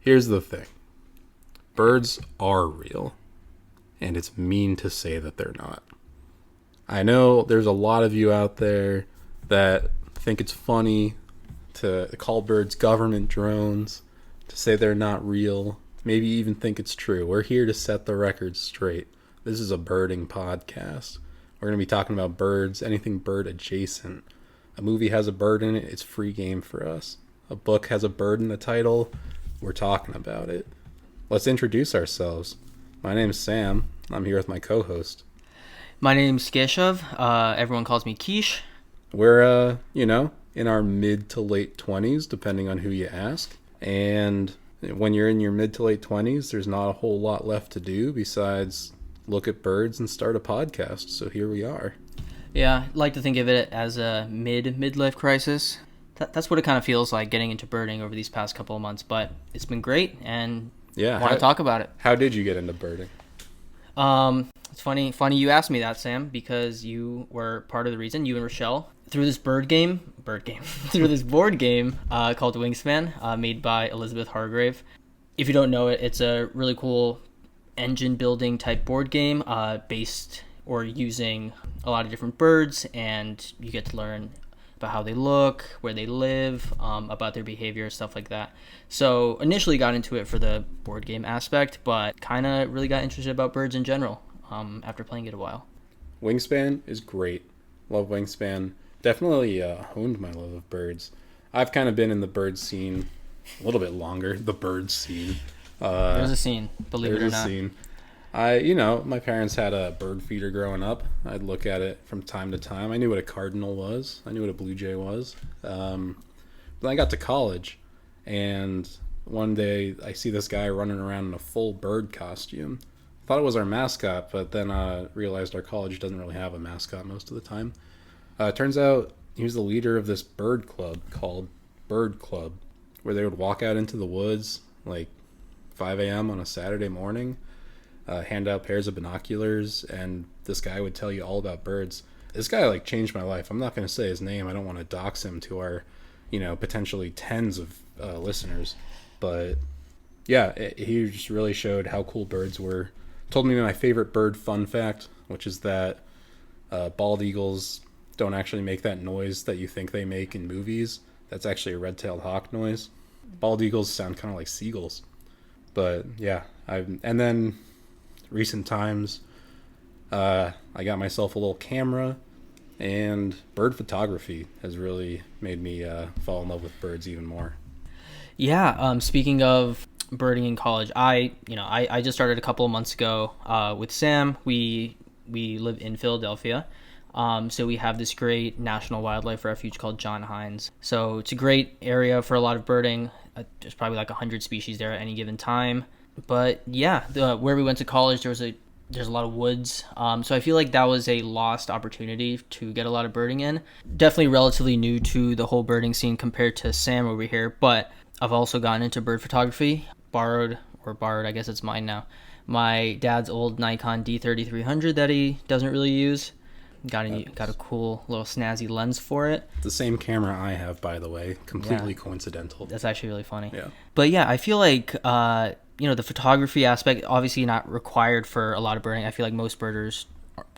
Here's the thing. Birds are real, and it's mean to say that they're not. I know there's a lot of you out there that think it's funny to call birds government drones, to say they're not real, maybe even think it's true. We're here to set the record straight. This is a birding podcast. We're going to be talking about birds, anything bird adjacent. A movie has a bird in it, it's free game for us. A book has a bird in the title, we're talking about it. Let's introduce ourselves. My name's Sam. I'm here with my co-host. My name's Keshav. Everyone calls me Quiche. We're, in our mid to late 20s, depending on who you ask. And when you're in your mid to late 20s, there's not a whole lot left to do besides look at birds and start a podcast. So here we are. Yeah, I like to think of it as a midlife crisis. That's what it kind of feels like getting into birding over these past couple of months. But it's been great, and I want to talk about it. How did you get into birding? It's funny you asked me that, Sam, because you were part of the reason, you and Richelle, through this board game through this board game called Wingspan, made by Elizabeth Hargrave. If you don't know it, it's a really cool engine building type board game based or using a lot of different birds, and you get to learn about how they look, where they live, about their behavior, stuff like that. So initially got into it for the board game aspect, but kind of really got interested about birds in general after playing it a while. Wingspan is great. Love Wingspan. Definitely honed my love of birds. I've kind of been in the bird scene a little bit longer. The bird scene. There's a scene, believe it or not. There's a scene. My parents had a bird feeder growing up. I'd look at it from time to time. I knew what a cardinal was. I knew what a blue jay was. Then I got to college, and one day I see this guy running around in a full bird costume. Thought it was our mascot, but then realized our college doesn't really have a mascot most of the time. Turns out he was the leader of this bird club called Bird Club, where they would walk out into the woods like 5 a.m. on a Saturday morning, hand out pairs of binoculars, and this guy would tell you all about birds. This guy changed my life. I'm not going to say his name. I don't want to dox him to our, potentially tens of listeners. But yeah, he just really showed how cool birds were. Told me my favorite bird fun fact, which is that bald eagles don't actually make that noise that you think they make in movies. That's actually a red-tailed hawk noise. Bald eagles sound kind of like seagulls. But yeah, and then recent times, I got myself a little camera, and bird photography has really made me fall in love with birds even more. Yeah, speaking of birding in college, I just started a couple of months ago with Sam. We live in Philadelphia. So we have this great national wildlife refuge called John Hines. So it's a great area for a lot of birding. There's probably 100 species there at any given time. But yeah, where we went to college, there's a lot of woods. So I feel like that was a lost opportunity to get a lot of birding in. Definitely relatively new to the whole birding scene compared to Sam over here. But I've also gotten into bird photography. Borrowed, I guess it's mine now, my dad's old Nikon D3300 that he doesn't really use. Got a cool little snazzy lens for it. The same camera I have, by the way. Completely coincidental. That's actually really funny. Yeah. But yeah, I feel like the photography aspect, obviously not required for a lot of birding. I feel like most birders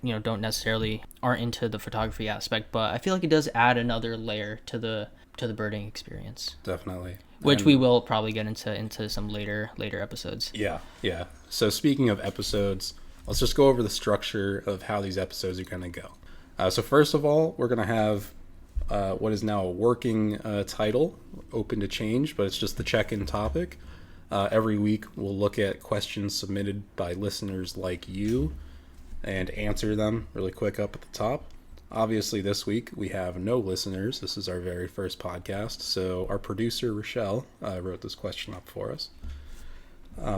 aren't into the photography aspect, but I feel like it does add another layer to the birding experience. Definitely. Which we will probably get into some later episodes. Yeah. So speaking of episodes, let's just go over the structure of how these episodes are going to go. So first of all, we're going to have what is now a working title, open to change, but it's just the check-in topic. Every week, we'll look at questions submitted by listeners like you and answer them really quick up at the top. Obviously, this week, we have no listeners. This is our very first podcast, so our producer, Richelle, wrote this question up for us.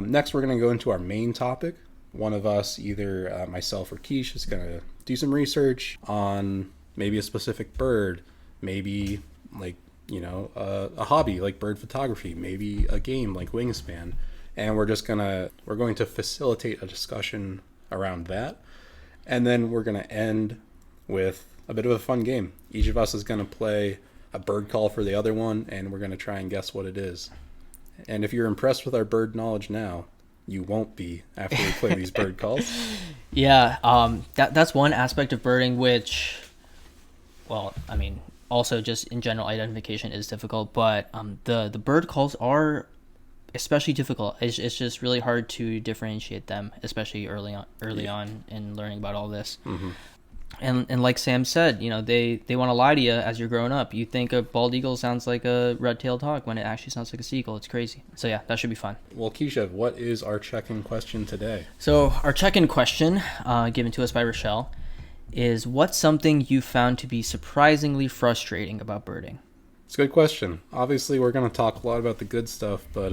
Next, we're going to go into our main topic. One of us, either myself or Quiche, is going to do some research on maybe a specific bird, maybe a hobby like bird photography, maybe a game like Wingspan, and we're going to facilitate a discussion around that, and then we're going to end with a bit of a fun game. Each of us is going to play a bird call for the other one, and we're going to try and guess what it is. And if you're impressed with our bird knowledge now, you won't be after we play these bird calls. Yeah, that's one aspect of birding which, well, I mean, also just in general identification is difficult, but the bird calls are especially difficult. It's just really hard to differentiate them, especially early on in learning about all this. Mm-hmm. And like Sam said, they want to lie to you as you're growing up. You think a bald eagle sounds like a red-tailed hawk when it actually sounds like a seagull. It's crazy. So yeah, that should be fun. Well, Keshav, what is our check-in question today? So our check-in question, given to us by Richelle, is what's something you found to be surprisingly frustrating about birding? It's a good question. Obviously, we're going to talk a lot about the good stuff, but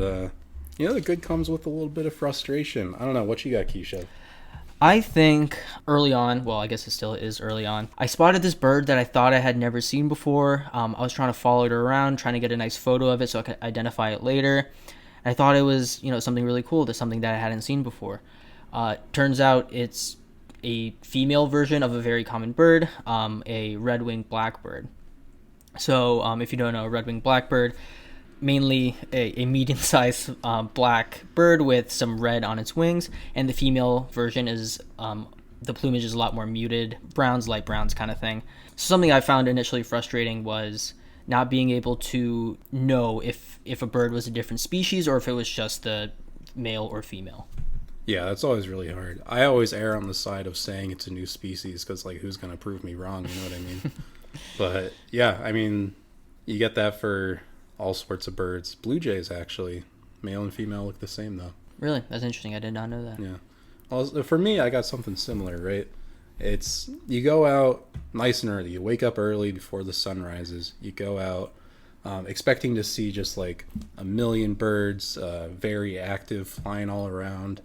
the good comes with a little bit of frustration. I don't know. What you got, Keshav? I think early on, well, I guess it still is early on, I spotted this bird that I thought I had never seen before. I was trying to follow it around, trying to get a nice photo of it so I could identify it later. I thought it was, something really cool, there's something that I hadn't seen before. Turns out it's a female version of a very common bird, a red-winged blackbird. So if you don't know, a red-winged blackbird, mainly a medium-sized black bird with some red on its wings, and the female version is the plumage is a lot more muted, browns, light browns kind of thing. So something I found initially frustrating was not being able to know if a bird was a different species or if it was just the male or female. Yeah, that's always really hard. I always err on the side of saying it's a new species because, who's going to prove me wrong? You know what I mean? But, yeah, I mean, you get that for all sorts of birds. Blue jays, actually. Male and female look the same, though. Really? That's interesting. I did not know that. Yeah. Well, for me, I got something similar, right? It's, you go out nice and early. You wake up early before the sun rises. You go out expecting to see just, a million birds, very active, flying all around.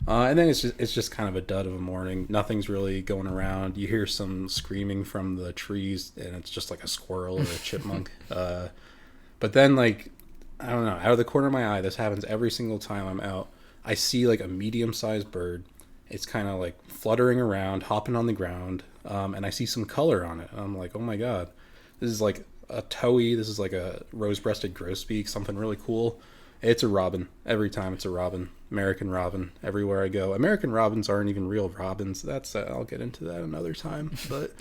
And then it's just kind of a dud of a morning. Nothing's really going around. You hear some screaming from the trees, and it's just like a squirrel or a chipmunk. But then, I don't know, out of the corner of my eye, this happens every single time I'm out. I see, a medium-sized bird. It's kind of, fluttering around, hopping on the ground, and I see some color on it. And I'm like, oh, my God. This is, a towhee. This is, a rose-breasted grosbeak, something really cool. It's a robin. Every time it's a robin. American robin. Everywhere I go. American robins aren't even real robins. That's I'll get into that another time. But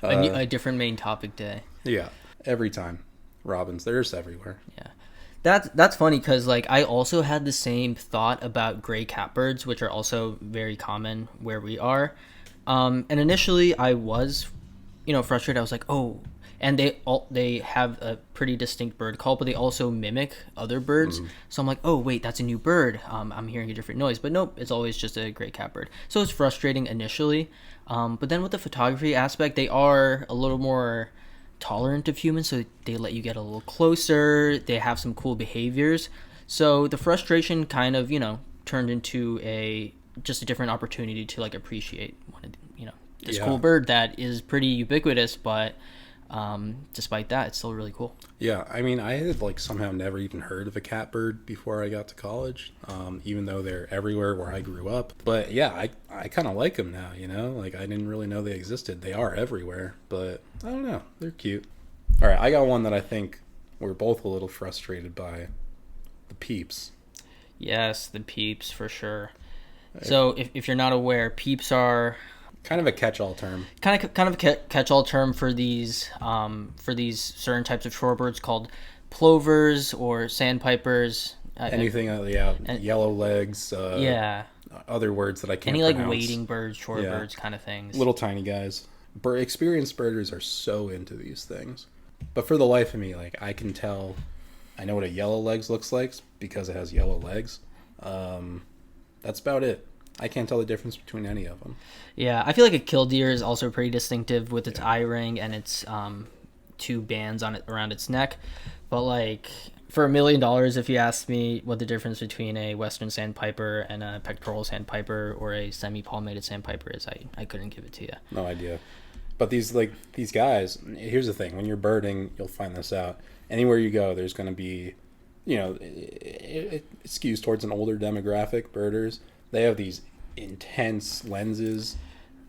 a different main topic day. Yeah. Every time. Robins. They're just everywhere. Yeah. That's funny because I also had the same thought about gray catbirds, which are also very common where we are. And initially I was, frustrated. I was like, oh. And they have a pretty distinct bird call, but they also mimic other birds. Mm-hmm. So I'm like, oh, wait, that's a new bird. I'm hearing a different noise. But nope, it's always just a gray catbird. So it's frustrating initially. But then with the photography aspect, they are a little more tolerant of humans. So they let you get a little closer. They have some cool behaviors. So the frustration kind of, turned into just a different opportunity to appreciate this cool bird that is pretty ubiquitous, but despite that, it's still really cool. Yeah, I mean, I had somehow never even heard of a catbird before I got to college, even though they're everywhere where I grew up. But yeah, I kind of like them now, I didn't really know they existed. They are everywhere, but I don't know, they're cute. All right, I got one that I think we're both a little frustrated by. The peeps. Yes, the peeps for sure. So if you're not aware, peeps are kind of a catch-all term. Kind of a catch-all term for these certain types of shorebirds called plovers or sandpipers. Anything, yellow legs. Other words that I can't pronounce. Any wading birds, shorebirds kind of things. Little tiny guys. Experienced birders are so into these things. But for the life of me, I can tell, I know what a yellow legs looks like because it has yellow legs. That's about it. I can't tell the difference between any of them. Yeah, I feel like a killdeer is also pretty distinctive with its eye ring and its two bands on it around its neck. But for $1 million, if you asked me what the difference between a western sandpiper and a pectoral sandpiper or a semi-palmated sandpiper is, I couldn't give it to you. No idea. But these guys, here's the thing: when you're birding, you'll find this out. Anywhere you go, there's going to be, it skews towards an older demographic. Birders, they have these intense lenses.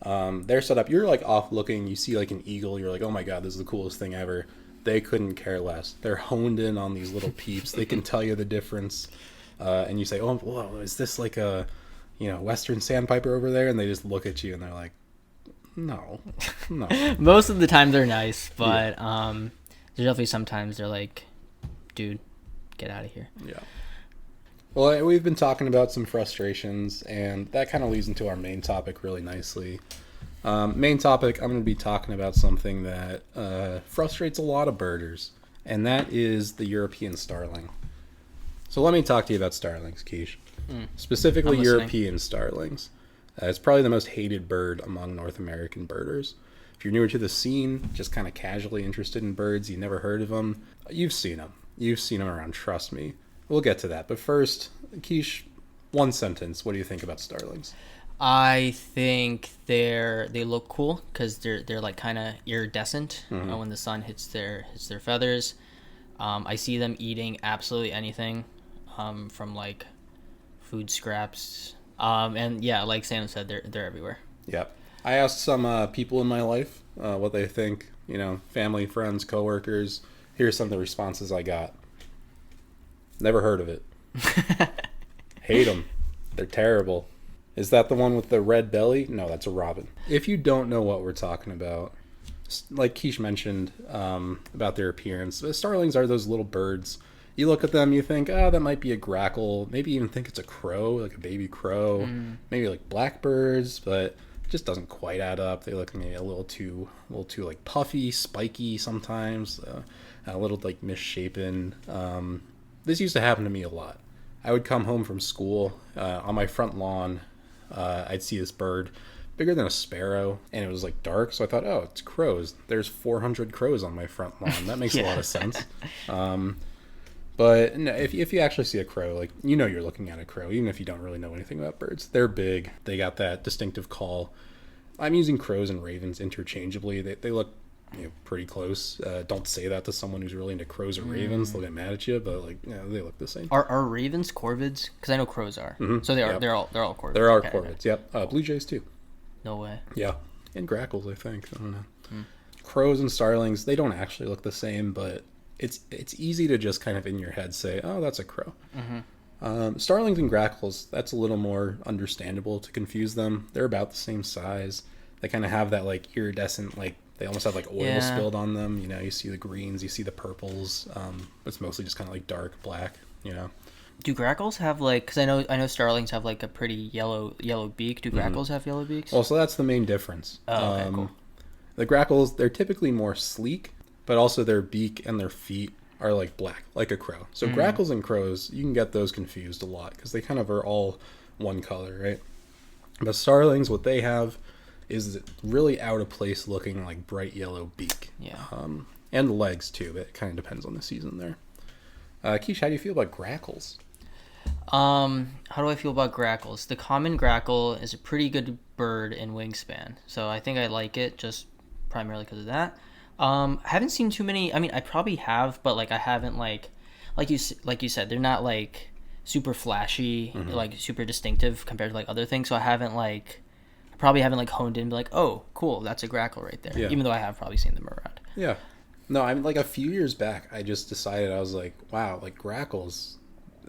They're set up. You're off looking. You see an eagle. You're like, oh my god, this is the coolest thing ever. they couldn't care less. They're honed in on these little peeps. They can tell you the difference. And you say, oh, whoa, is this like a, Western sandpiper over there? And they just look at you and they're like, no. Most of the time they're nice, but there's definitely sometimes they're like, dude, get out of here. Yeah. Well, we've been talking about some frustrations, and that kind of leads into our main topic really nicely. Main topic, I'm going to be talking about something that frustrates a lot of birders, and that is the European starling. So let me talk to you about starlings, Keish. Specifically European starlings. It's probably the most hated bird among North American birders. If you're newer to the scene, just kind of casually interested in birds, you never heard of them, you've seen them. You've seen them around, trust me. We'll get to that. But first, Keish, one sentence. What do you think about starlings? I think they look cool because they're like kind of iridescent when the sun hits their feathers. I see them eating absolutely anything, from like food scraps. And yeah, like Sam said, they're everywhere. Yep. I asked some people in my life what they think. Family, friends, coworkers. Here's some of the responses I got. Never heard of it. Hate them. They're terrible. Is that the one with the red belly? No, that's a robin. If you don't know what we're talking about, like Keish mentioned about their appearance, starlings are those little birds. You look at them, you think, oh, that might be a grackle. Maybe even think it's a crow, like a baby crow. Maybe like blackbirds, but it just doesn't quite add up. They look maybe a little too like puffy, spiky sometimes, a little like misshapen. This used to happen to me a lot. I would come home from school on my front lawn. I'd see this bird bigger than a sparrow, and it was like dark, so I thought, oh, it's crows. There's 400 crows on my front lawn. That makes a lot of sense. But no, if you actually see a crow, like, you're looking at a crow, even if you don't really know anything about birds. They're big. They got that distinctive call. I'm using crows and ravens interchangeably. They look pretty close. Don't say that to someone who's really into crows or ravens. They'll get mad at you, but they look the same. Are ravens corvids? Because I know crows are. So they are. Yep. They're all corvids. There are corvids. Yep. Blue jays too. No way. Yeah, and grackles. I think. I don't know. Crows and starlings. They don't actually look the same, but it's easy to just kind of in your head say, oh, that's a crow. Starlings and grackles. That's a little more understandable to confuse them. They're about the same size. They kind of have that like iridescent like. They almost have like oil spilled on them. You see the greens, you see the purples. It's mostly just kind of like dark black. Do grackles have like? Because I know starlings have like a pretty yellow beak. Do grackles have yellow beaks? Well, so that's the main difference. Oh, okay, cool. The grackles, they're typically more sleek, but also their beak and their feet are like black, like a crow. So grackles and crows, you can get those confused a lot because they kind of are all one color, right? But starlings, what they have is really out of place looking like bright yellow beak. Yeah. And the legs too, but it kind of depends on the season there. Keish, how do you feel about grackles? How do I feel about grackles? The common grackle is a pretty good bird in wingspan, so I think I like it just primarily because of that. I haven't seen too many. I mean, I probably have, but like I haven't like you said, they're not like super flashy, like super distinctive compared to like other things. So I probably haven't like honed in and be like, oh, cool, that's a grackle right there. Yeah. Even though I have probably seen them around. Yeah. No, I'm like a few years back, I just decided, I was like, wow, like grackles,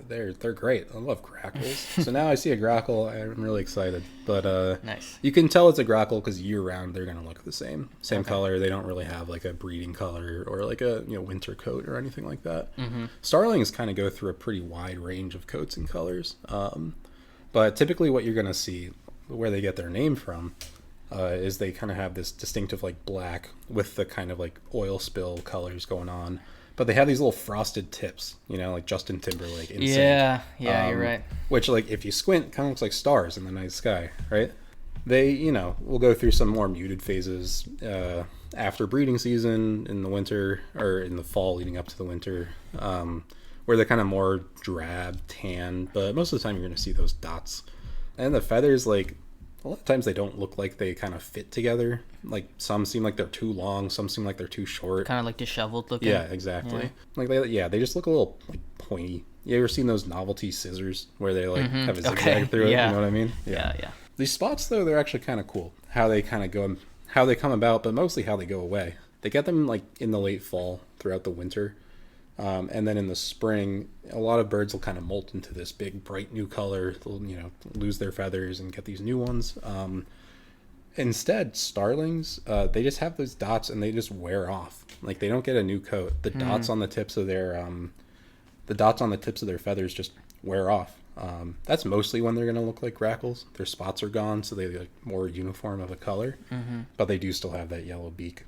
they're great. I love grackles. So now I see a grackle, I'm really excited. But nice. You can tell it's a grackle because year round they're gonna look the same color. They don't really have like a breeding color or like a winter coat or anything like that. Starlings kind of go through a pretty wide range of coats and colors. But typically what you're gonna see, where they get their name from, is they kind of have this distinctive like black with the kind of like oil spill colors going on, but they have these little frosted tips, like Justin Timberlake. Yeah, you're right. Which like if you squint, kind of looks like stars in the night sky, right? They will go through some more muted phases after breeding season in the winter or in the fall leading up to the winter, where they're kind of more drab, tan, but most of the time you're going to see those dots. And the feathers, like, a lot of times they don't look like they kind of fit together. Like, some seem like they're too long, some seem like they're too short. Kind of like disheveled looking. Yeah, exactly. Yeah. They just look a little, like, pointy. You ever seen those novelty scissors where they, like, have a zigzag through it? You know what I mean? Yeah. These spots, though, they're actually kind of cool. How they come about, but mostly how they go away. They get them like in the late fall throughout the winter. And then in the spring, a lot of birds will kind of molt into this big, bright new color. They'll, lose their feathers and get these new ones. Instead, starlings, they just have those dots and they just wear off. Like they don't get a new coat. The dots on the tips of their feathers just wear off. That's mostly when they're going to look like grackles. Their spots are gone, so they look more uniform of a color. But they do still have that yellow beak.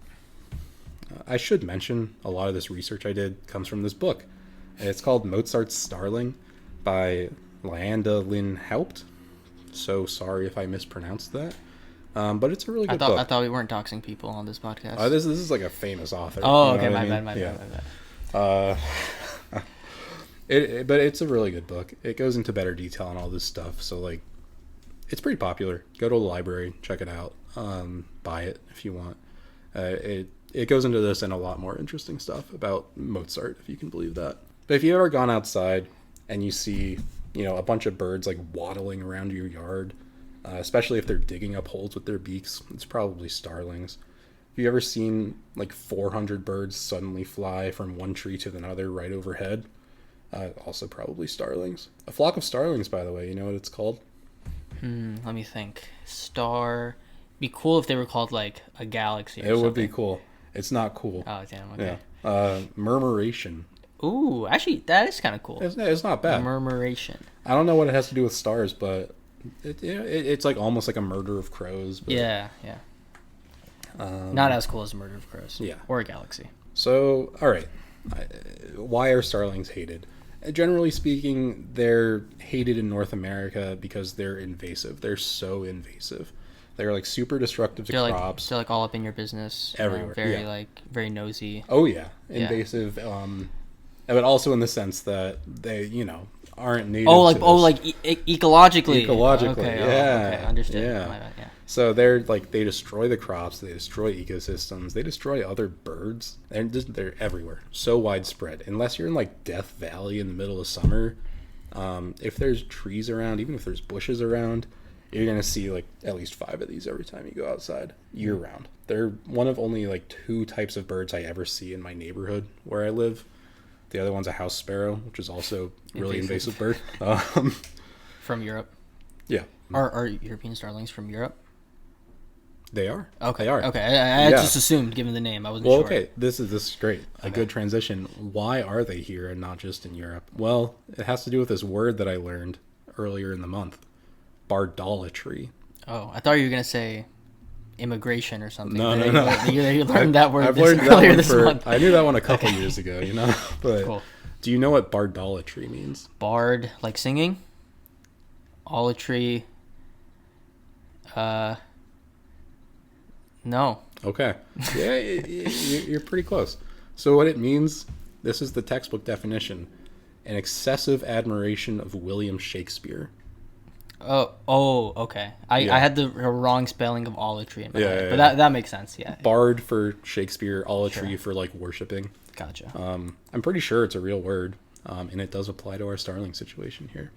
I should mention a lot of this research I did comes from this book. It's called Mozart's Starling by Leanda Lynn Haupt. So sorry if I mispronounced that. But it's a really good book. I thought we weren't doxing people on this podcast. This is like a famous author. Oh, okay, my bad. But it's a really good book. It goes into better detail on all this stuff. So like, it's pretty popular. Go to the library, check it out, buy it if you want. It goes into this and a lot more interesting stuff about Mozart, if you can believe that. But if you've ever gone outside and you see, a bunch of birds like waddling around your yard, especially if they're digging up holes with their beaks, it's probably starlings. Have you ever seen like 400 birds suddenly fly from one tree to another right overhead? Also probably starlings. A flock of starlings, by the way, you know what it's called? Let me think. Be cool if they were called like a galaxy or something. It would be cool. It's not cool. Oh, damn, okay. Yeah. Murmuration. Ooh, actually, that is kind of cool. It's not bad. Murmuration. I don't know what it has to do with stars, but it's like almost like a murder of crows. But, yeah. Not as cool as a murder of crows. Yeah. Or a galaxy. So, all right. Why are starlings hated? Generally speaking, they're hated in North America because they're invasive. They're so invasive. They're like super destructive to crops. They're like all up in your business. Everywhere. Very nosy. Oh yeah, invasive. But also in the sense that they, aren't native. Ecologically. Ecologically, okay, yeah. Okay, understood. Yeah. Yeah. So they're like they destroy the crops, they destroy ecosystems, they destroy other birds. They're everywhere, so widespread. Unless you're in like Death Valley in the middle of summer, if there's trees around, even if there's bushes around, you're gonna see like at least 5 of these every time you go outside year round. They're one of only like 2 types of birds I ever see in my neighborhood where I live. The other one's a house sparrow, which is also a really invasive bird. From Europe. Yeah. Are European starlings from Europe? They are. Okay. They are. Okay. I just assumed, given the name, I wasn't sure. Well, okay. This is great. A good transition. Why are they here and not just in Europe? Well, it has to do with this word that I learned earlier in the month. Bardolatry. Oh, I thought you were going to say immigration or something. No. You learned that word earlier this month. I knew that one a couple years ago, But cool. Do you know what bardolatry means? Bard, like singing? Olatry. No. Okay. Yeah, you're pretty close. So what it means, this is the textbook definition, an excessive admiration of William Shakespeare. Oh, okay. I had the wrong spelling of olatry in my head, but that makes sense, yeah. Bard for Shakespeare, olatry for like worshiping. Gotcha. I'm pretty sure it's a real word, and it does apply to our starling situation here.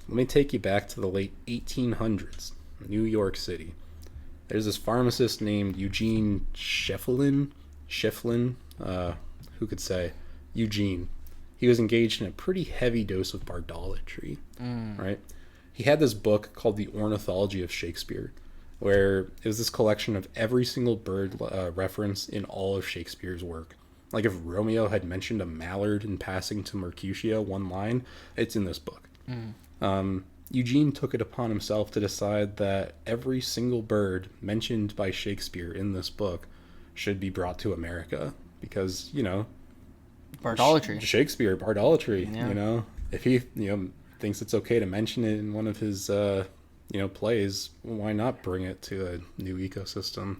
Let me take you back to the late 1800s, New York City. There's this pharmacist named Eugene Schieffelin, who could say? Eugene. He was engaged in a pretty heavy dose of bardolatry, right? He had this book called The Ornithology of Shakespeare, where it was this collection of every single bird reference in all of Shakespeare's work. Like if Romeo had mentioned a mallard in passing to Mercutio, one line, it's in this book. Eugene took it upon himself to decide that every single bird mentioned by Shakespeare in this book should be brought to America because, bardolatry. Shakespeare, bardolatry, if he, thinks it's okay to mention it in one of his, plays, why not bring it to a new ecosystem?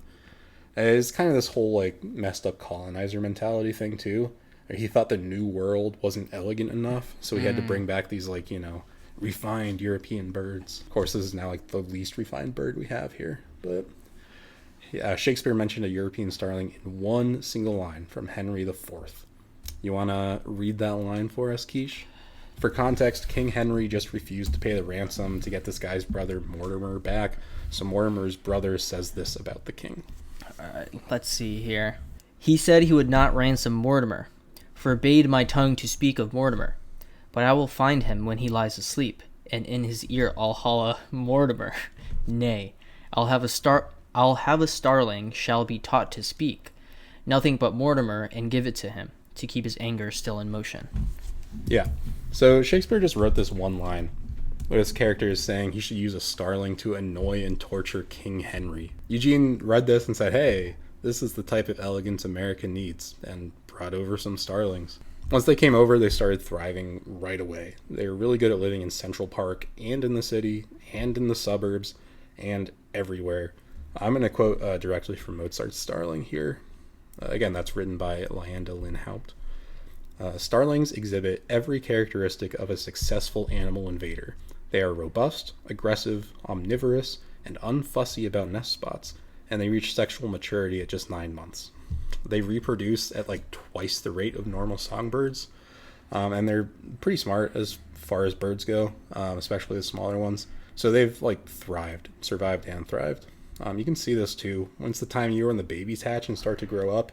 It's kind of this whole, like, messed up colonizer mentality thing, too. He thought the New World wasn't elegant enough, so he had to bring back these, like, refined European birds. Of course, this is now, like, the least refined bird we have here, but... Yeah, Shakespeare mentioned a European starling in one single line from Henry IV. You want to read that line for us, Keish? For context, King Henry just refused to pay the ransom to get this guy's brother Mortimer back, so Mortimer's brother says this about the king. Alright, let's see here. He said he would not ransom Mortimer, forbade my tongue to speak of Mortimer. But I will find him when he lies asleep, and in his ear I'll holla, Mortimer. Nay, I'll have a starling shall be taught to speak, nothing but Mortimer, and give it to him, to keep his anger still in motion. Yeah. So Shakespeare just wrote this one line where his character is saying he should use a starling to annoy and torture King Henry. Eugene read this and said, hey, this is the type of elegance America needs, and brought over some starlings. Once they came over, they started thriving right away. They were really good at living in Central Park and in the city and in the suburbs and everywhere. I'm going to quote directly from Mozart's Starling here. Again, that's written by Lyanda Linhaupt. Starlings exhibit every characteristic of a successful animal invader. They are robust, aggressive, omnivorous, and unfussy about nest spots, and they reach sexual maturity at just 9 months. They reproduce at like twice the rate of normal songbirds, and they're pretty smart as far as birds go, especially the smaller ones. So they've like survived and thrived. You can see this too. Once the time of year when the babies hatch and start to grow up,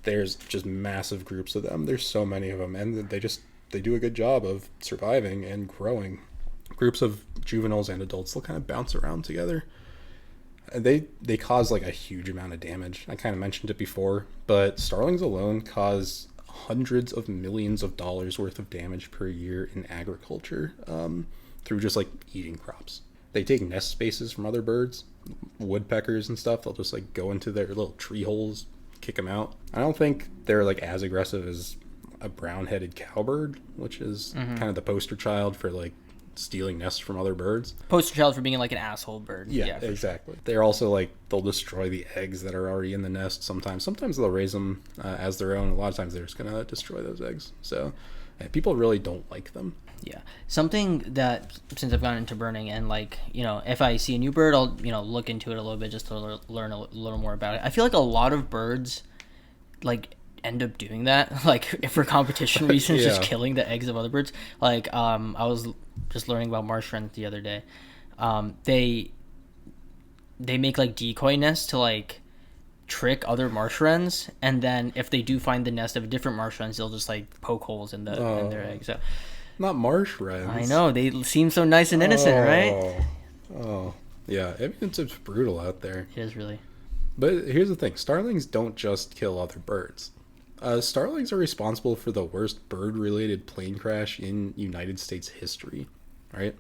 there's just massive groups of them. There's so many of them, and they do a good job of surviving and growing. Groups of juveniles and adults, they'll kind of bounce around together. They cause like a huge amount of damage. I kind of mentioned it before, but starlings alone cause hundreds of millions of dollars worth of damage per year in agriculture, through just like eating crops. They take nest spaces from other birds, woodpeckers and stuff. They'll just like go into their little tree holes, kick them out. I don't think they're like as aggressive as a brown-headed cowbird, which is kind of the poster child for like stealing nests from other birds. Poster child for being like an asshole bird. Yeah, exactly. Sure. They're also like, they'll destroy the eggs that are already in the nest sometimes. Sometimes they'll raise them as their own. A lot of times they're just going to destroy those eggs. So people really don't like them. Yeah. Something that, since I've gotten into birding, and like, you know, if I see a new bird, I'll, you know, look into it a little bit just to learn a little more about it. I feel like a lot of birds like end up doing that, like for competition reasons. Yeah. Just killing the eggs of other birds. Like I was just learning about marsh wrens the other day. They make like decoy nests to like trick other marsh wrens, and then if they do find the nest of different marsh wrens, they'll just like poke holes in their eggs. So not marsh wrens. I know, they seem so nice and innocent, right? Oh yeah, it's brutal out there. It is really. But here's the thing, starlings don't just kill other birds. Starlings are responsible for the worst bird-related plane crash in United States history, right?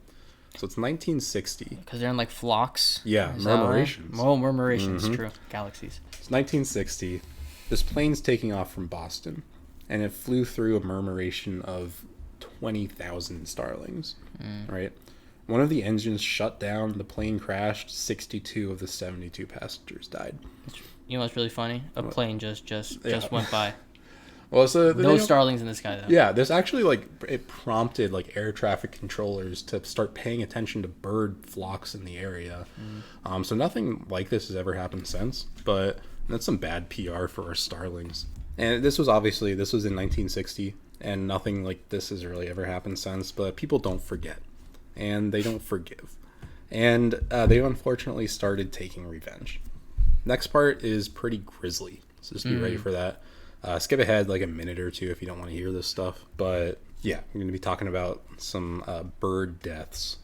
So it's 1960. Because they're in like flocks. Yeah, murmurations. Oh, murmurations, true. Galaxies. It's 1960. This plane's taking off from Boston, and it flew through a murmuration of 20,000 starlings, right? One of the engines shut down, the plane crashed, 62 of the 72 passengers died. You know what's really funny? A plane just went by. Well, so no starlings in the sky, though. Yeah, there's actually like, it prompted like air traffic controllers to start paying attention to bird flocks in the area. So nothing like this has ever happened since, but that's some bad PR for our starlings. And this was in 1960, and nothing like this has really ever happened since, but people don't forget, and they don't forgive. And they unfortunately started taking revenge. Next part is pretty grisly, so just be ready for that. Skip ahead like a minute or two if you don't want to hear this stuff. But yeah, we're going to be talking about some bird deaths.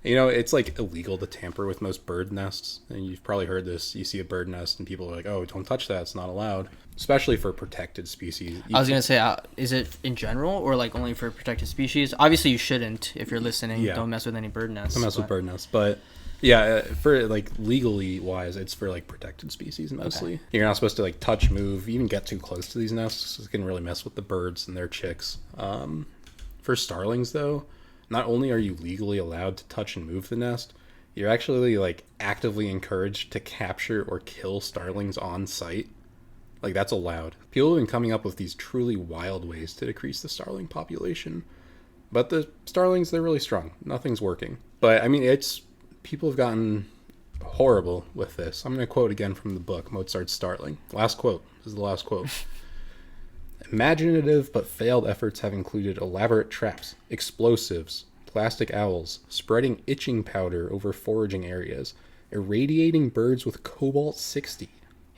You know, it's like illegal to tamper with most bird nests. And you've probably heard this. You see a bird nest and people are like, oh, don't touch that. It's not allowed. Especially for protected species. I was going to say, is it in general or like only for protected species? Obviously you shouldn't if you're listening. Yeah. Don't mess with any bird nests. Don't mess with bird nests. But yeah, for like legally wise, it's for like protected species mostly. Okay. You're not supposed to like touch, move, even get too close to these nests. It can really mess with the birds and their chicks. For starlings though, not only are you legally allowed to touch and move the nest, you're actually like actively encouraged to capture or kill starlings on site. Like that's allowed. People have been coming up with these truly wild ways to decrease the starling population. But the starlings, they're really strong. Nothing's working. But I mean, people have gotten horrible with this. I'm going to quote again from the book, Mozart's Starling. Last quote. This is the last quote. Imaginative but failed efforts have included elaborate traps, explosives, plastic owls, spreading itching powder over foraging areas, irradiating birds with cobalt-60,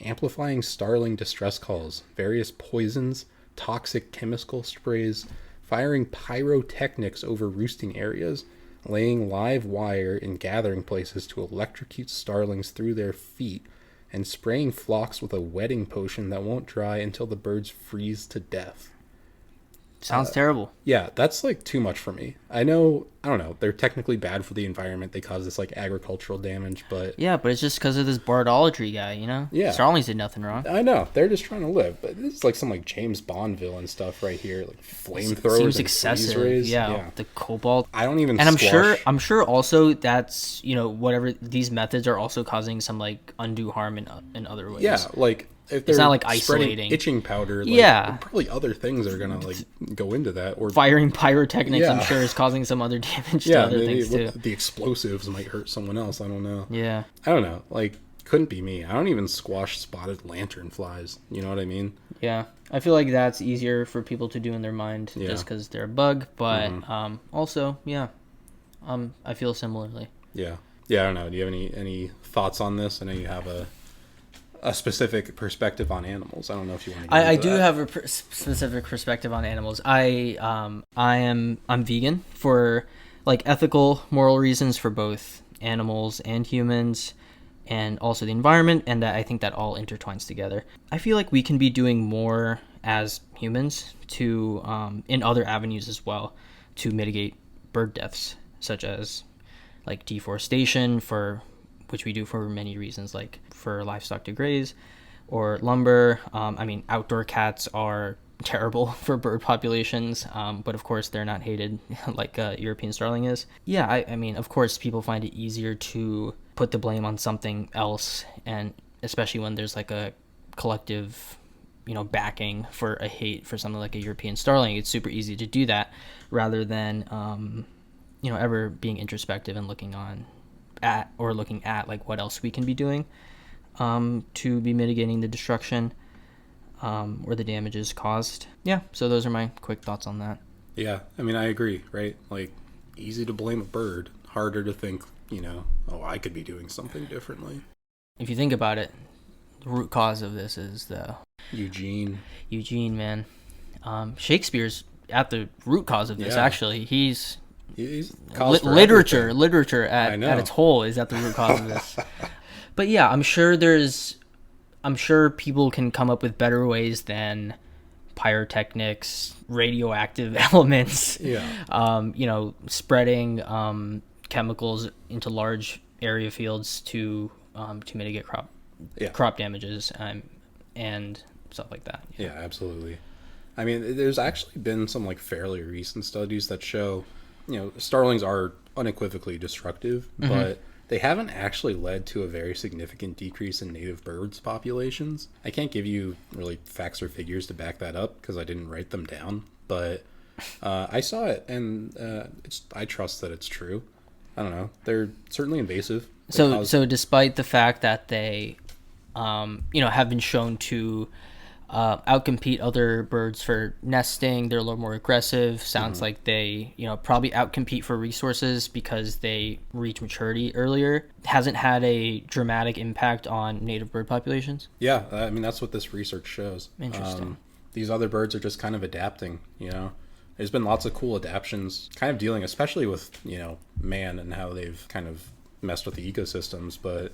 amplifying starling distress calls, various poisons, toxic chemical sprays, firing pyrotechnics over roosting areas, laying live wire in gathering places to electrocute starlings through their feet, and spraying flocks with a wetting potion that won't dry until the birds freeze to death. Sounds terrible. Yeah, that's like too much for me. I don't know, they're technically bad for the environment. They cause this like agricultural damage, but Yeah, but it's just because of this Bardolatry guy, you know? Yeah. Starlings did nothing wrong. I know they're just trying to live. But this is like some like James Bond villain stuff right here, like flamethrowers. Seems and excessive. freeze rays. Yeah, the cobalt. I don't even. And squash... I'm sure also that's, you know, whatever, these methods are also causing some like undue harm in other ways. Yeah, like if they're it's not like spreading isolating itching powder. Like, Yeah. probably other things are gonna like go into that. Or Firing pyrotechnics, I'm Yeah. sure, is causing some other damage to other maybe things too. the explosives might hurt someone else. I don't know. Yeah. I don't know. Like, couldn't be me. I don't even squash spotted lanternflies. You know what I mean? Yeah. I feel like that's easier for people to do in their mind Yeah. just because they're a bug. But also, yeah, I feel similarly. Yeah. Yeah, I don't know. Do you have any thoughts on this? I know you have a specific perspective on animals. I don't know if you want to I do have a specific perspective on animals. I'm vegan for like ethical, moral reasons for both animals and humans, and also the environment, and that I think that all intertwines together. I feel like we can be doing more as humans to in other avenues as well to mitigate bird deaths, such as like deforestation, for which we do for many reasons, like for livestock to graze, or lumber. I mean, outdoor cats are terrible for bird populations, but of course they're not hated like European starling is. Yeah, I mean, of course people find it easier to put the blame on something else, and especially when there's like a collective, you know, backing for a hate for something like a European starling. It's super easy to do that rather than you know, ever being introspective and looking at like what else we can be doing to be mitigating the destruction or the damages caused. Yeah, so those are my quick thoughts on that. Yeah, I mean, I agree, right? Like, easy to blame a bird, harder to think, you know, oh, I could be doing something differently. If you think about it, the root cause of this is the Eugene, man. Shakespeare's at the root cause of this. Yeah. Actually, he's cause for literature everything. at its whole is at the root cause of this. But yeah, I'm sure people can come up with better ways than pyrotechnics, radioactive elements, you know, spreading chemicals into large area fields to mitigate crop damages and stuff like that. Yeah, absolutely. I mean, there's actually been some like fairly recent studies that show, you know, starlings are unequivocally destructive, but they haven't actually led to a very significant decrease in native birds populations. I can't give you really facts or figures to back that up because I didn't write them down, but I saw it, and I trust that it's true. I don't know. They're certainly invasive. So despite the fact that they, you know, have been shown to outcompete other birds for nesting, they're a little more aggressive. Sounds like they, you know, probably outcompete for resources because they reach maturity earlier. Hasn't had a dramatic impact on native bird populations. Yeah, I mean, that's what this research shows. Interesting. These other birds are just kind of adapting, you know. There's been lots of cool adaptations, kind of dealing, especially with, you know, man and how they've kind of messed with the ecosystems. But,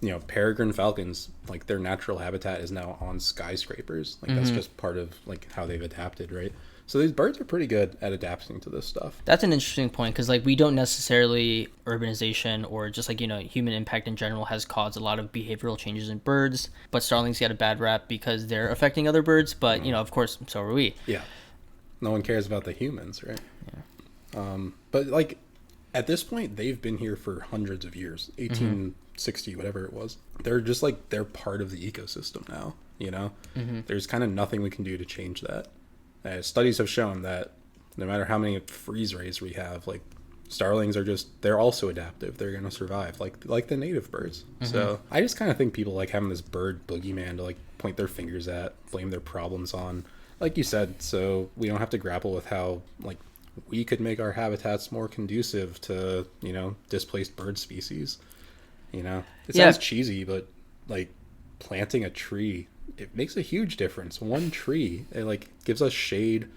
you know, peregrine falcons, like their natural habitat is now on skyscrapers. Like that's just part of like how they've adapted, right? So these birds are pretty good at adapting to this stuff. That's an interesting point because like we don't necessarily, urbanization or just like, you know, human impact in general has caused a lot of behavioral changes in birds, but starlings get a bad rap because they're affecting other birds. But, you know, of course, so are we. Yeah. No one cares about the humans, right? Yeah. But like at this point, they've been here for hundreds of years, 1860, whatever it was. They're just like, they're part of the ecosystem now, you know? There's kind of nothing we can do to change that. Studies have shown that no matter how many freeze rays we have, like starlings are just, they're also adaptive. They're going to survive like the native birds. So I just kind of think people like having this bird boogeyman to like point their fingers at, blame their problems on, like you said, so we don't have to grapple with how like we could make our habitats more conducive to, you know, displaced bird species. You know, it sounds cheesy, but like planting a tree, it makes a huge difference. One tree, it like gives us shade,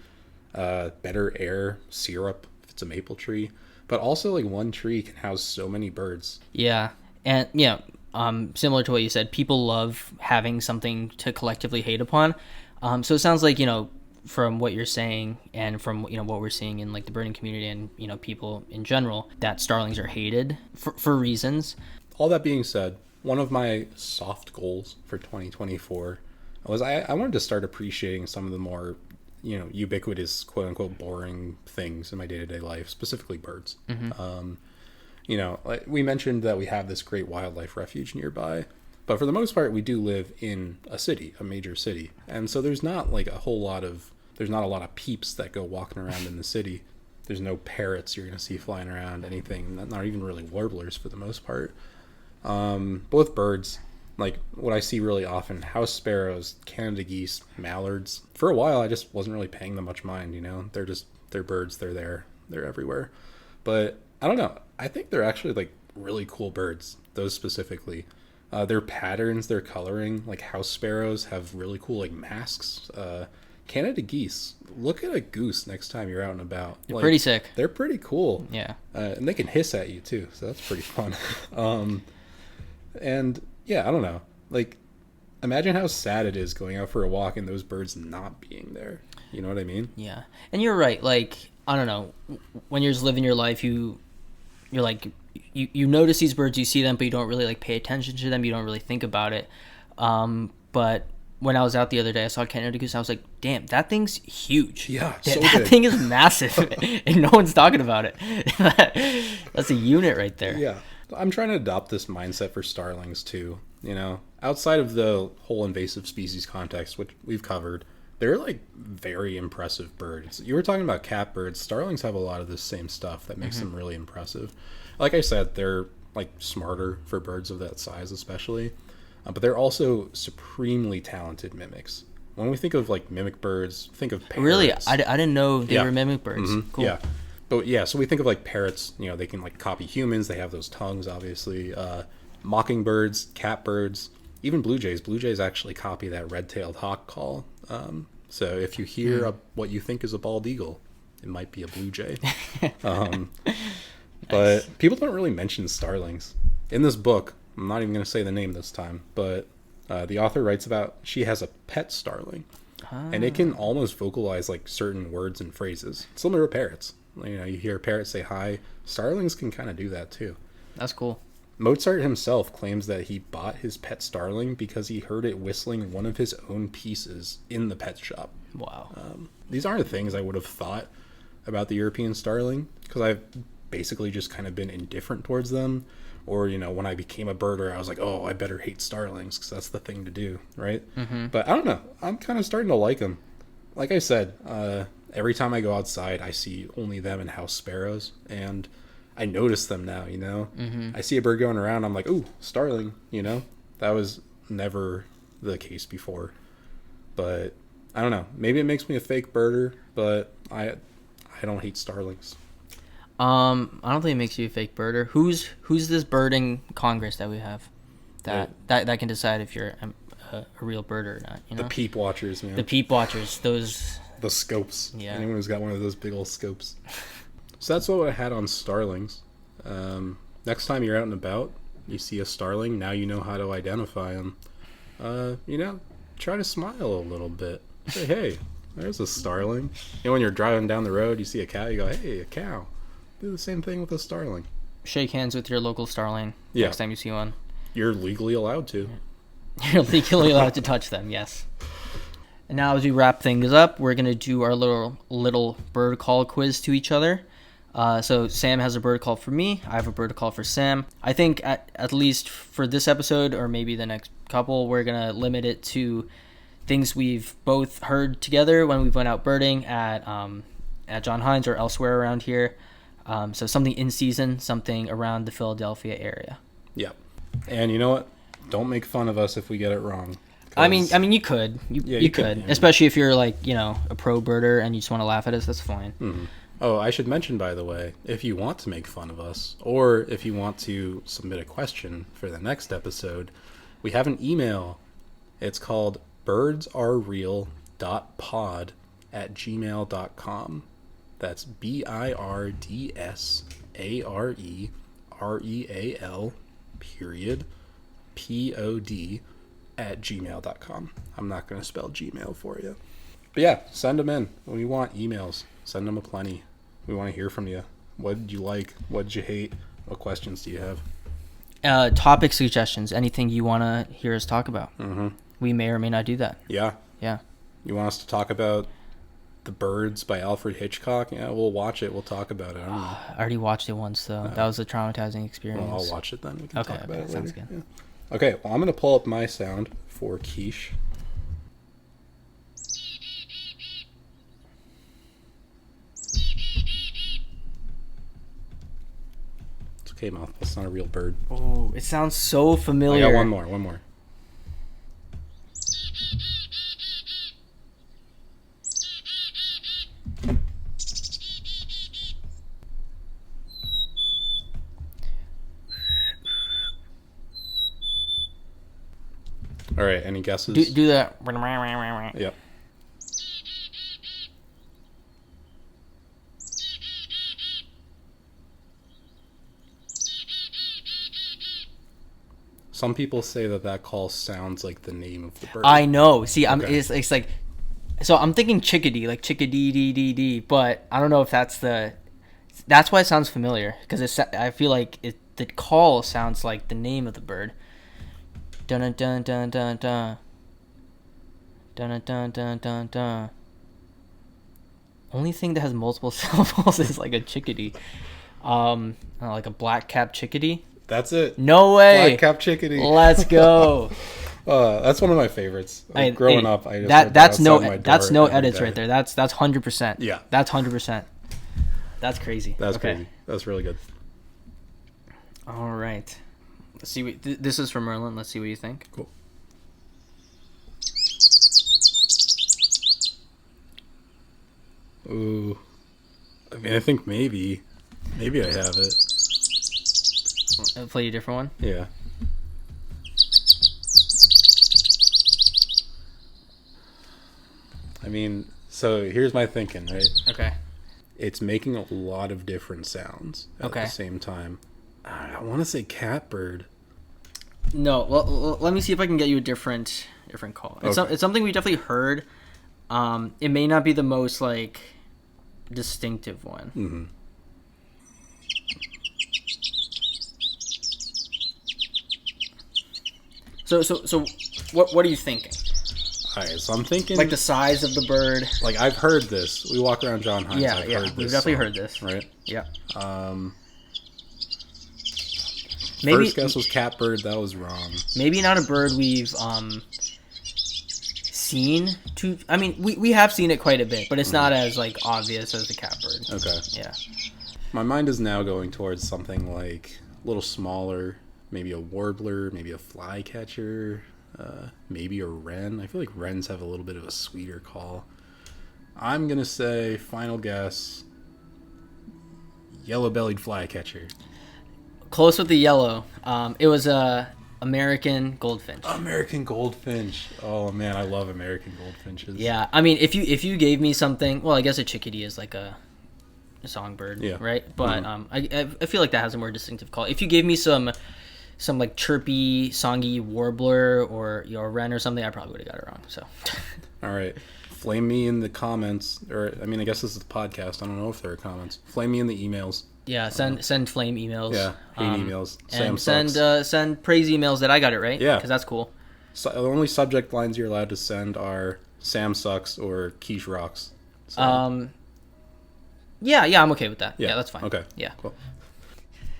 better air, syrup if it's a maple tree, but also like one tree can house so many birds. Yeah. And yeah, similar to what you said, people love having something to collectively hate upon. So it sounds like, from what you're saying and from, what we're seeing in like the birding community and, people in general, that starlings are hated for reasons. All that being said, one of my soft goals for 2024 was I wanted to start appreciating some of the more, ubiquitous, quote unquote, boring things in my day-to-day life, specifically birds. Like we mentioned that we have this great wildlife refuge nearby, but for the most part, we do live in a city, a major city. And so there's not like there's not a lot of peeps that go walking around in the city. There's no parrots you're going to see flying around, anything, not even really warblers for the most part. Both birds, like what I see really often, house sparrows, Canada geese, mallards. For a while, I just wasn't really paying them much mind, they're birds, they're everywhere. But I don't know. I think they're actually like really cool birds, those specifically. Their patterns, their coloring, like house sparrows have really cool like masks. Canada geese, look at a goose next time you're out and about. They're pretty sick. They're pretty cool. Yeah. And they can hiss at you too, so that's pretty fun. And yeah, I don't know. Like, imagine how sad it is going out for a walk and those birds not being there. You know what I mean? Yeah. And you're right. Like, I don't know. When you're just living your life, you're like, you notice these birds, you see them, but you don't really like pay attention to them. You don't really think about it. But when I was out the other day, I saw a Canada goose. I was like, damn, that thing's huge. Yeah, that thing is massive, and no one's talking about it. That's a unit right there. Yeah. I'm trying to adopt this mindset for starlings too. Outside of the whole invasive species context, which we've covered, they're like very impressive birds. You were talking about catbirds. Starlings have a lot of this same stuff that makes them really impressive. Like I said, they're like smarter for birds of that size, especially. But they're also supremely talented mimics. When we think of like mimic birds, think of parrots. Really? I didn't know they were mimic birds. Mm-hmm. Cool. Yeah. But yeah, so we think of like parrots, they can like copy humans. They have those tongues, obviously. Mockingbirds, catbirds, even blue jays. Blue jays actually copy that red-tailed hawk call. So if you hear what you think is a bald eagle, it might be a blue jay. But people don't really mention starlings. In this book, I'm not even going to say the name this time, but the author writes about she has a pet starling. And it can almost vocalize like certain words and phrases, similar to parrots. You hear a parrot say hi. Starlings can kind of do that too. That's cool. Mozart himself claims that he bought his pet starling because he heard it whistling one of his own pieces in the pet shop. Wow. These aren't things I would have thought about the European starling, because I've basically just kind of been indifferent towards them. Or, when I became a birder, I was like, oh, I better hate starlings because that's the thing to do, right? Mm-hmm. But I don't know. I'm kind of starting to like them. Like I said, every time I go outside, I see only them and house sparrows, and I notice them now, Mm-hmm. I see a bird going around, I'm like, ooh, starling, That was never the case before. But I don't know. Maybe it makes me a fake birder, but I don't hate starlings. I don't think it makes you a fake birder. Who's this birding congress that we have that can decide if you're a real birder or not? The peep watchers, man. The peep watchers. The scopes. Yeah. Anyone who's got one of those big old scopes. So that's what I had on starlings. Next time you're out and about, you see a starling, now you know how to identify them. Try to smile a little bit. Say, hey, there's a starling. When you're driving down the road, you see a cow, you go, hey, a cow. Do the same thing with a starling. Shake hands with your local starling next time you see one. You're legally allowed to. You're legally allowed to touch them, yes. And now as we wrap things up, we're going to do our little bird call quiz to each other. So Sam has a bird call for me. I have a bird call for Sam. I think at least for this episode, or maybe the next couple, we're going to limit it to things we've both heard together when we went out birding at John Hines or elsewhere around here. So something in season, something around the Philadelphia area. Yeah. And you know what? Don't make fun of us if we get it wrong. I mean, you could. You could. Yeah. Especially if you're like, a pro birder and you just want to laugh at us, that's fine. Mm-hmm. Oh, I should mention, by the way, if you want to make fun of us, or if you want to submit a question for the next episode, we have an email It's called birdsarereal.pod@gmail.com. That's BIRDSAREREAL period POD@gmail.com. I'm not going to spell Gmail for you. But yeah, send them in. We want emails. Send them aplenty. We want to hear from you. What did you like? What did you hate? What questions do you have? Topic suggestions. Anything you want to hear us talk about. Mm-hmm. We may or may not do that. Yeah. Yeah. You want us to talk about The Birds by Alfred Hitchcock? Yeah, we'll watch it. We'll talk about it. I don't know. I already watched it once, though. That was a traumatizing experience. Well, I'll watch it then. We can talk about it later. Sounds good. Yeah. Okay, well, I'm going to pull up my sound for quiche. It's okay, mouth. That's not a real bird. Oh, it sounds so familiar. I got one more. All right, any guesses? Do that. Yep. Some people say that call sounds like the name of the bird. I know. See, Okay. it's like, so I'm thinking chickadee, like chickadee dee dee dee, but I don't know if that's why it sounds familiar, because I feel like the call sounds like the name of the bird. Dun dun dun dun dun dun. Dun dun dun dun dun. Only thing that has multiple syllables is like a chickadee, like a black-capped chickadee. That's it. No way. Black-capped chickadee. Let's go. That's one of my favorites. Growing up, I just that's heard no outside my that's door no every edits day. right there. That's 100%. Yeah. That's 100%. That's crazy. That's okay. crazy. That's really good. All right. Let's see. This is from Merlin. Let's see what you think. Cool. Ooh. I mean, I think maybe I have it. I'll play you a different one. Yeah. I mean, so here's my thinking, right? Okay. It's making a lot of different sounds at the same time. I want to say catbird. No. Well, let me see if I can get you a different call. It's something we definitely heard. It may not be the most like distinctive one. Mm-hmm. So what are you thinking? All right, so I'm thinking Like the size of the bird. like I've heard this. We walk around John Hines. Yeah, I've yeah. heard this We've definitely song, heard this. right? Yeah. First guess was catbird. That was wrong. Maybe not a bird we've seen too. I mean, we have seen it quite a bit, but it's not as like obvious as the catbird. Okay. Yeah. My mind is now going towards something like a little smaller, maybe a warbler, maybe a flycatcher, maybe a wren. I feel like wrens have a little bit of a sweeter call. I'm gonna say final guess, yellow-bellied flycatcher. Close with the yellow. It was a American goldfinch. American goldfinch. Oh man, I love American goldfinches. Yeah, I mean, if you gave me something, well, I guess a chickadee is like a songbird, Yeah. right? But I feel like that has a more distinctive call. If you gave me some like chirpy, songy warbler or wren or something, I probably would have got it wrong. So, All right. Flame me in the comments, or I mean, I guess this is the podcast. I don't know if there are comments. Flame me in the emails. yeah, send flame emails. Yeah, hate emails. Sam And sucks. send praise emails that I got it right. Yeah. because that's cool. So the only subject lines you're allowed to send are Sam sucks or Quiche rocks. So, Yeah, I'm okay with that. Yeah, that's fine. Okay. Yeah. Cool.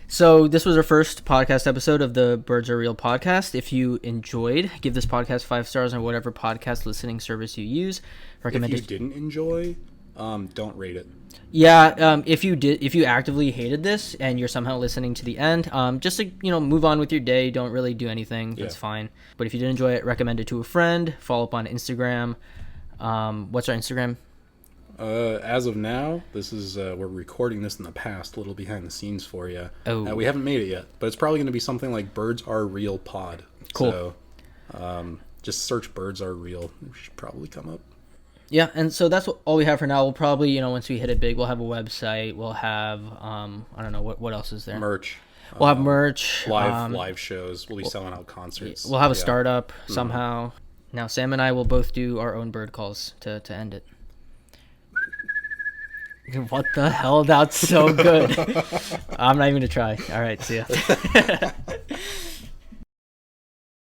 So this was our first podcast episode of the Birds Are Real podcast. If you enjoyed, give this podcast 5 stars on whatever podcast listening service you use. Recommend If you it. didn't enjoy, don't rate it. Yeah, if you actively hated this and you're somehow listening to the end, just to, move on with your day. Don't really do anything. That's fine. But if you did enjoy it, recommend it to a friend. Follow up on Instagram. What's our Instagram? As of now, this is we're recording this in the past, a little behind the scenes for you. Oh. We haven't made it yet, but it's probably going to be something like Birds Are Real Pod. Cool. So, Just search birds are real. It should probably come up. Yeah, and so that's all we have for now. We'll probably, once we hit it big, we'll have a website. We'll have, I don't know, what else is there? Merch. We'll have merch. Live shows. We'll be selling out concerts. We'll have a startup somehow. Now, Sam and I will both do our own bird calls to end it. What the hell? That's so good. I'm not even going to try. All right, see ya.